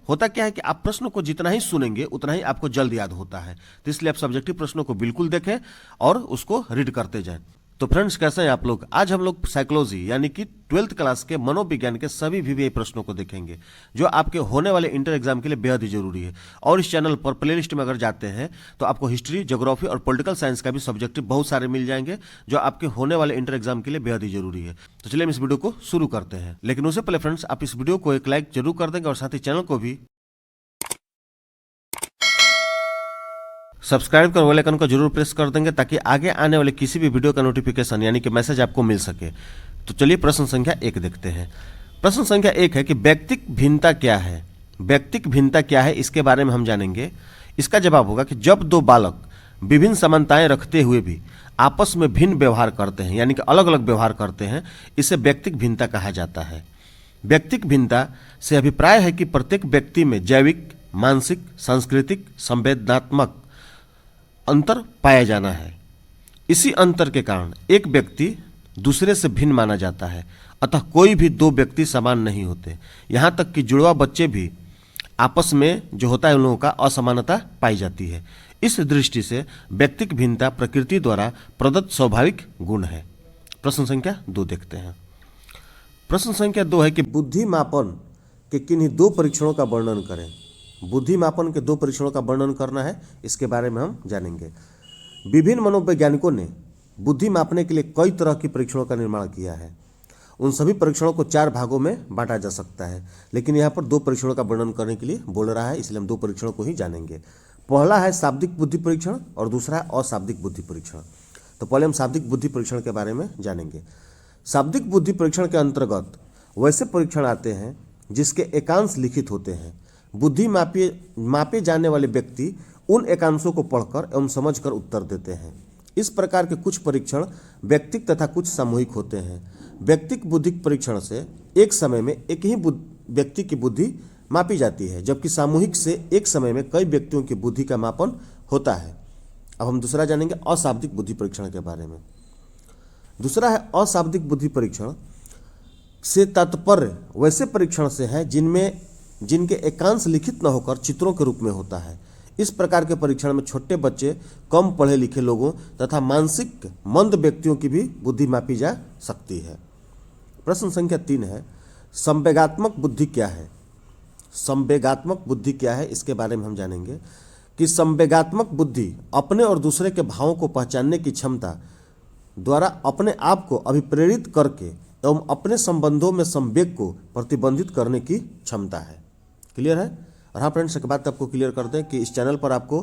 होता क्या है कि आप प्रश्न को जितना ही सुनेंगे उतना ही आपको जल्द याद होता है, तो इसलिए आप सब्जेक्टिव प्रश्नों को बिल्कुल देखें और उसको रीड करते जाएं। तो फ्रेंड्स, कैसे हैं आप लोग? आज हम लोग साइकोलॉजी यानी कि 12th क्लास के मनोविज्ञान के सभी VVI प्रश्नों को देखेंगे, जो आपके होने वाले इंटर एग्जाम के लिए बेहद ही जरूरी है। और इस चैनल पर प्लेलिस्ट में अगर जाते हैं तो आपको हिस्ट्री, ज्योग्राफी और पॉलिटिकल साइंस का भी सब्जेक्टिव बहुत सारे मिल जाएंगे, जो आपके होने वाले इंटर एग्जाम के लिए बेहद ही जरूरी है। तो चलिए हम इस वीडियो को शुरू करते हैं, लेकिन उससे पहले फ्रेंड्स, आप इस वीडियो को एक लाइक जरूर कर देंगे और साथ ही चैनल को भी सब्सक्राइब कर बेल आइकन को जरूर प्रेस कर देंगे, ताकि आगे आने वाले किसी भी वीडियो का नोटिफिकेशन यानी कि मैसेज आपको मिल सके। तो चलिए प्रश्न संख्या 1 देखते हैं। प्रश्न संख्या 1 है कि व्यक्तिक भिन्नता क्या है। व्यक्तिक भिन्नता क्या है, इसके बारे में हम जानेंगे। इसका जवाब होगा कि जब दो बालक विभिन्न समानताएं रखते हुए भी आपस में भिन्न व्यवहार करते हैं, यानी कि अलग अलग व्यवहार करते हैं, इसे व्यक्तिक भिन्नता कहा जाता है। व्यक्तिक भिन्नता से अभिप्राय है कि प्रत्येक व्यक्ति में जैविक, मानसिक, सांस्कृतिक, संवेदनात्मक अंतर पाया जाना है। इसी अंतर के कारण एक व्यक्ति दूसरे से भिन्न माना जाता है। अतः कोई भी दो व्यक्ति समान नहीं होते। यहाँ तक कि जुड़वा बच्चे भी आपस में जो होता है उन लोगों का असमानता पाई जाती है। इस दृष्टि से व्यक्तिक भिन्नता प्रकृति द्वारा प्रदत्त स्वाभाविक गुण है। प्रश्न संख्या 2 देखते हैं। प्रश्न संख्या 2 है कि बुद्धि मापन के किन्हीं दो परीक्षणों का वर्णन करें। बुद्धि मापन के 2 परीक्षणों का वर्णन करना है, इसके बारे में हम जानेंगे। विभिन्न मनोवैज्ञानिकों ने बुद्धि मापने के लिए कई तरह की परीक्षणों का निर्माण किया है। उन सभी परीक्षणों को 4 भागों में बांटा जा सकता है, लेकिन यहाँ पर 2 परीक्षणों का वर्णन करने के लिए बोल रहा है, इसलिए हम 2 परीक्षणों को ही जानेंगे। पहला है शाब्दिक बुद्धि परीक्षण और दूसरा है अशाब्दिक बुद्धि परीक्षण। तो पहले हम शाब्दिक बुद्धि परीक्षण के बारे में जानेंगे। शाब्दिक बुद्धि परीक्षण के अंतर्गत वैसे परीक्षण आते हैं जिसके एकांश लिखित होते हैं। बुद्धि मापे जाने वाले व्यक्ति उन एकांशों को पढ़कर एवं समझकर उत्तर देते हैं। इस प्रकार के कुछ परीक्षण व्यक्तिक तथा कुछ सामूहिक होते हैं। व्यक्तिक बुद्धिक परीक्षण से एक समय में एक ही व्यक्ति की बुद्धि मापी जाती है, जबकि सामूहिक से एक समय में कई व्यक्तियों की बुद्धि का मापन होता है। अब हम दूसरा जानेंगे अशाब्दिक बुद्धि परीक्षण के बारे में। दूसरा है अशाब्दिक बुद्धि परीक्षण से तात्पर्य वैसे परीक्षण से है जिनके एकांश लिखित न होकर चित्रों के रूप में होता है। इस प्रकार के परीक्षण में छोटे बच्चे, कम पढ़े लिखे लोगों तथा मानसिक मंद व्यक्तियों की भी बुद्धि मापी जा सकती है। प्रश्न संख्या 3 है संवेगात्मक बुद्धि क्या है। संवेगात्मक बुद्धि क्या है, इसके बारे में हम जानेंगे कि संवेगात्मक बुद्धि अपने और दूसरे के भावों को पहचानने की क्षमता द्वारा अपने आप को अभिप्रेरित करके एवं अपने संबंधों में संवेग को प्रतिबंधित करने की क्षमता है। क्लियर है? और हाँ फ्रेंड्स, एक बात आपको क्लियर कर दें कि इस चैनल पर आपको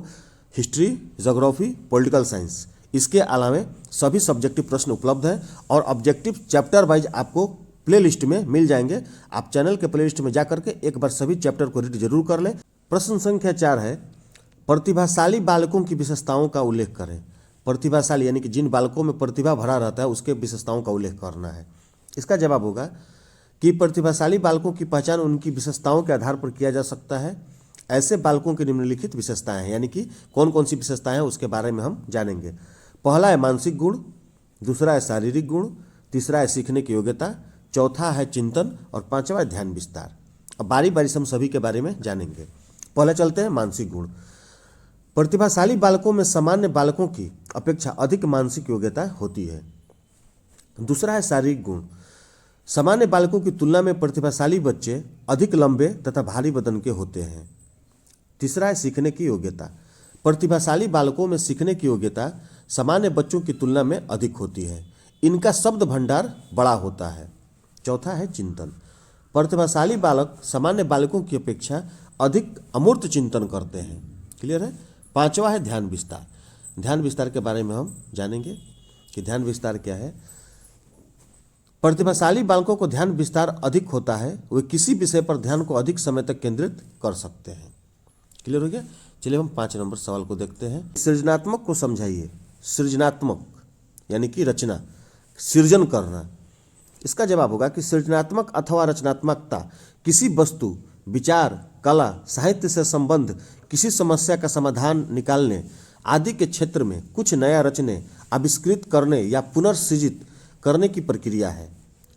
हिस्ट्री, ज्योग्राफी, पॉलिटिकल साइंस, इसके अलावे सभी सब्जेक्टिव प्रश्न उपलब्ध हैं और ऑब्जेक्टिव चैप्टर वाइज आपको प्लेलिस्ट में मिल जाएंगे। आप चैनल के प्लेलिस्ट में जाकर के एक बार सभी चैप्टर को रीड जरूर कर लें। प्रश्न संख्या 4 है प्रतिभाशाली बालकों की विशेषताओं का उल्लेख करें। प्रतिभाशाली यानी कि जिन बालकों में प्रतिभा भरा रहता है उसके विशेषताओं का उल्लेख करना है। इसका जवाब होगा कि प्रतिभाशाली बालकों की पहचान उनकी विशेषताओं के आधार पर किया जा सकता है। ऐसे बालकों की निम्नलिखित विशेषताएं हैं, यानी कि कौन कौन सी विशेषताएं हैं उसके बारे में हम जानेंगे। पहला है मानसिक गुण, दूसरा है शारीरिक गुण, तीसरा है सीखने की योग्यता, चौथा है चिंतन और पांचवा है ध्यान विस्तार। अब बारी बारी से हम सभी के बारे में जानेंगे। पहले चलते हैं मानसिक गुण। प्रतिभाशाली बालकों में सामान्य बालकों की अपेक्षा अधिक मानसिक योग्यता होती है। दूसरा है शारीरिक गुण। सामान्य बालकों की तुलना में प्रतिभाशाली बच्चे अधिक लंबे तथा भारी बदन के होते हैं। तीसरा है सीखने की योग्यता। प्रतिभाशाली बालकों में सीखने की योग्यता सामान्य बच्चों की तुलना में अधिक होती है। इनका शब्द भंडार बड़ा होता है। चौथा है चिंतन। प्रतिभाशाली बालक सामान्य बालकों की अपेक्षा अधिक अमूर्त चिंतन करते हैं। क्लियर है? पांचवा है ध्यान विस्तार। ध्यान विस्तार के बारे में हम जानेंगे कि ध्यान विस्तार क्या है। प्रतिभाशाली बालकों को ध्यान विस्तार अधिक होता है, वे किसी विषय पर ध्यान को अधिक समय तक केंद्रित कर सकते हैं। क्लियर हो गया? चलिए हम 5 नंबर सवाल को देखते हैं। सृजनात्मक को समझाइए। सृजनात्मक यानी कि रचना, सृजन करना। इसका जवाब होगा कि सृजनात्मक अथवा रचनात्मकता किसी वस्तु, विचार, कला, साहित्य से संबंध, किसी समस्या का समाधान निकालने आदि के क्षेत्र में कुछ नया रचने, आविष्कृत करने या पुनर्सृजित करने की प्रक्रिया है।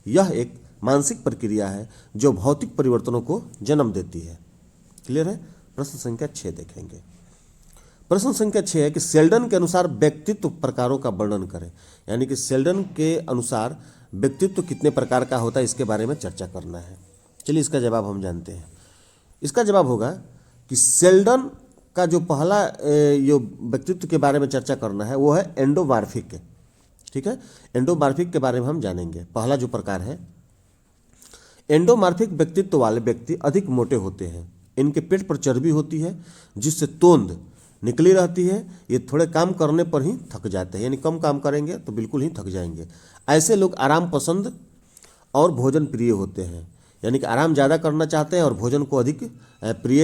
यह एक मानसिक प्रक्रिया है जो भौतिक परिवर्तनों को जन्म देती है। क्लियर है। प्रश्न संख्या 6 देखेंगे। प्रश्न संख्या 6 है कि सेल्डन के अनुसार व्यक्तित्व प्रकारों का वर्णन करें। यानी कि सेल्डन के अनुसार व्यक्तित्व कितने प्रकार का होता है, इसके बारे में चर्चा करना है। चलिए इसका जवाब हम जानते हैं। इसका जवाब होगा कि सेल्डन का जो पहला जो व्यक्तित्व के बारे में चर्चा करना है वो है एंडोमॉर्फिक। ठीक है, एंडोमॉर्फिक के बारे में हम जानेंगे। पहला जो प्रकार है, एंडोमॉर्फिक व्यक्तित्व वाले व्यक्ति अधिक मोटे होते हैं। इनके पेट पर चर्बी होती है जिससे तोंद निकली रहती है। ये थोड़े काम करने पर ही थक जाते हैं, यानी कम काम करेंगे तो बिल्कुल ही थक जाएंगे। ऐसे लोग आराम पसंद और भोजन प्रिय होते हैं, यानी कि आराम ज़्यादा करना चाहते हैं और भोजन को अधिक प्रिय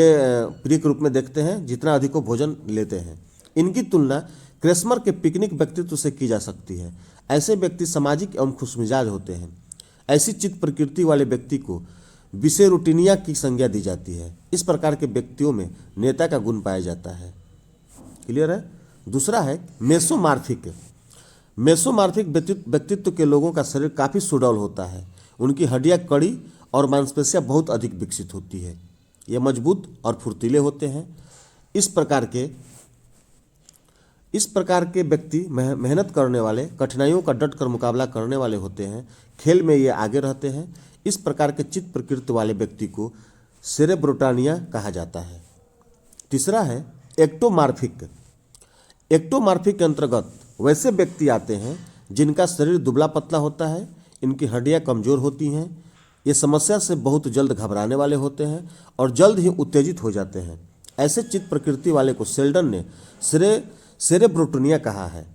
के रूप में देखते हैं, जितना अधिक वो भोजन लेते हैं। इनकी तुलना क्रेस्मर के पिकनिक व्यक्तित्व से की जा सकती है। ऐसे व्यक्ति सामाजिक एवं खुशमिजाज होते हैं। ऐसी चित्त प्रकृति वाले व्यक्ति को विसेरुटिनिया की संज्ञा दी जाती है। इस प्रकार के व्यक्तियों में नेता का गुण पाया जाता है। क्लियर है। दूसरा है मेसोमॉर्फिक। मेसोमॉर्फिक व्यक्तित्व के लोगों का शरीर काफ़ी सुडौल होता है। उनकी हड्डियां कड़ी और मांसपेशियां बहुत अधिक विकसित होती है। ये मजबूत और फुर्तीले होते हैं। इस प्रकार के व्यक्ति मेहनत करने वाले, कठिनाइयों का डट कर मुकाबला करने वाले होते हैं। खेल में ये आगे रहते हैं। इस प्रकार के चित्त प्रकृति वाले व्यक्ति को सेरेब्रोटानिया कहा जाता है। तीसरा है एक्टोमॉर्फिक। एक्टोमॉर्फिक के अंतर्गत वैसे व्यक्ति आते हैं जिनका शरीर दुबला पतला होता है, इनकी हड्डियां कमजोर होती हैं, ये समस्या से बहुत जल्द घबराने वाले होते हैं और जल्द ही उत्तेजित हो जाते हैं। ऐसे चित्त प्रकृति वाले को सेल्डन ने सेरेब्रोटोनिया कहा है।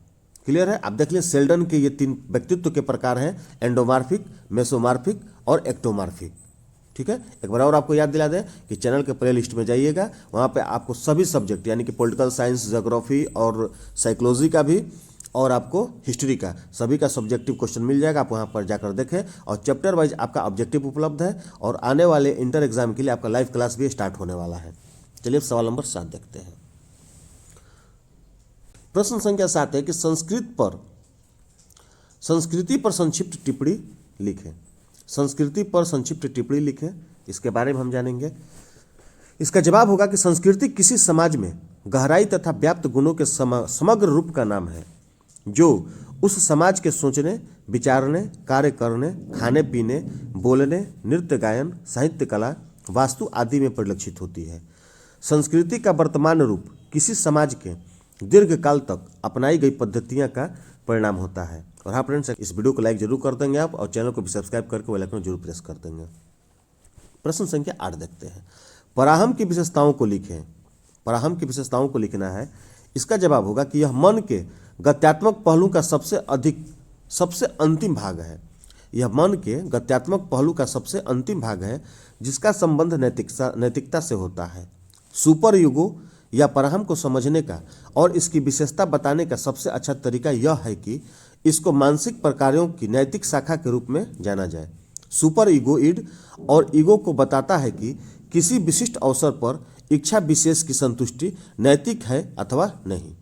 क्लियर है। आप देख लें, सेल्डन के ये 3 व्यक्तित्व के प्रकार हैं, एंडोमॉर्फिक, मेसोमॉर्फिक और एक्टोमॉर्फिक। ठीक है। एक बार और आपको याद दिला दें कि चैनल के प्ले लिस्ट में जाइएगा, वहाँ पे आपको सभी सब्जेक्ट यानी कि पॉलिटिकल साइंस, ज्योग्राफी और साइकोलॉजी का भी और आपको हिस्ट्री का सभी का सब्जेक्टिव क्वेश्चन मिल जाएगा। आप वहाँ पर जाकर देखें और चैप्टर वाइज आपका ऑब्जेक्टिव उपलब्ध है और आने वाले इंटर एग्जाम के लिए आपका लाइव क्लास भी स्टार्ट होने वाला है। चलिए सवाल नंबर 7 देखते हैं। प्रश्न संख्या 7 है कि संस्कृति पर संक्षिप्त टिप्पणी लिखें। संस्कृति पर संक्षिप्त टिप्पणी लिखें, इसके बारे में हम जानेंगे। इसका जवाब होगा कि संस्कृति किसी समाज में गहराई तथा व्याप्त गुणों के समग्र रूप का नाम है, जो उस समाज के सोचने, विचारने, कार्य करने, खाने पीने, बोलने, नृत्य गायन, साहित्य कला, वास्तु आदि में परिलक्षित होती है। संस्कृति का वर्तमान रूप किसी समाज के दीर्घकाल तक अपनाई गई पद्धतियां का परिणाम होता है। और हाँ फ्रेंड्स, इस वीडियो को लाइक जरूर कर देंगे आप और चैनल को भी सब्सक्राइब करके बेल आइकन जरूर प्रेस कर देंगे। प्रश्न संख्या 8 देखते हैं। पराहम की विशेषताओं को लिखें। पराहम की विशेषताओं को लिखना है। इसका जवाब होगा कि यह मन के गत्यात्मक पहलू का सबसे अंतिम भाग है। यह मन के गत्यात्मक पहलू का सबसे अंतिम भाग है जिसका संबंध नैतिकता से होता है। सुपर ईगो या पराहम को समझने का और इसकी विशेषता बताने का सबसे अच्छा तरीका यह है कि इसको मानसिक प्रकारों की नैतिक शाखा के रूप में जाना जाए। सुपर ईगोइड और ईगो को बताता है कि किसी विशिष्ट अवसर पर इच्छा विशेष की संतुष्टि नैतिक है अथवा नहीं।